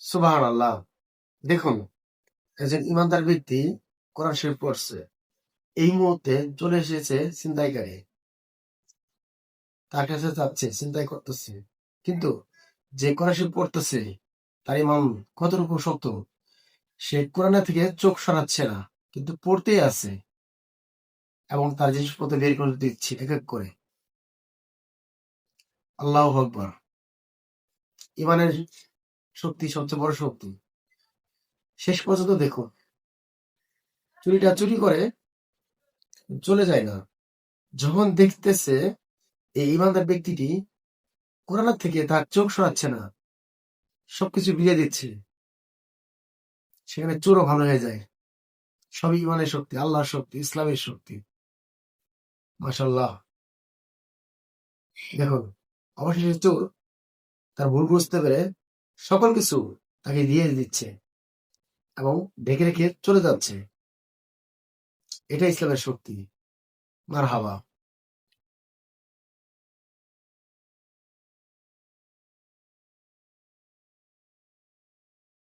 সুবহানাল্লাহ। দেখুন, একজন ইমানদার ব্যক্তি কোরআন শরীফ পড়ছে। এই মুহূর্তে চলে এসেছে ছিনতাইকারী। তার কাছে যাচ্ছে, ছিনতাই করতেছে। কিন্তু যে কোরআন শরীফ পড়তেছে তার ইমান কতটুকু শক্ত, সে কোরআনের থেকে চোখ সরাচ্ছে না, কিন্তু পড়তেই আছে এবং তার জিনিসপত্র বের করে দিচ্ছে এক এক করে। আল্লাহু আকবার। ইমানের শক্তি সবচেয়ে বড় শক্তি। শেষ পর্যন্ত দেখুন, চুরিটা চুরি করে চলে যায় না। যখন দেখতেছে এই ইমানদার ব্যক্তিটি কোরআনের থেকে তার চোখ সরাচ্ছে না, সবকিছু বিলিয়ে দিচ্ছে, সেখানে চোরও ভালো হয়ে যায়। সবই ইমানের শক্তি, আল্লাহর শক্তি, ইসলামের শক্তি। মাশাল্লাহ। দেখুন, অবশেষে চোর তার ভুল বুঝতে পেরে সকল কিছু তাকে দিয়ে দিচ্ছে এবং ঢেকে রেখে চলে যাচ্ছে। এটা ইসলামের শক্তি। মারহাবা।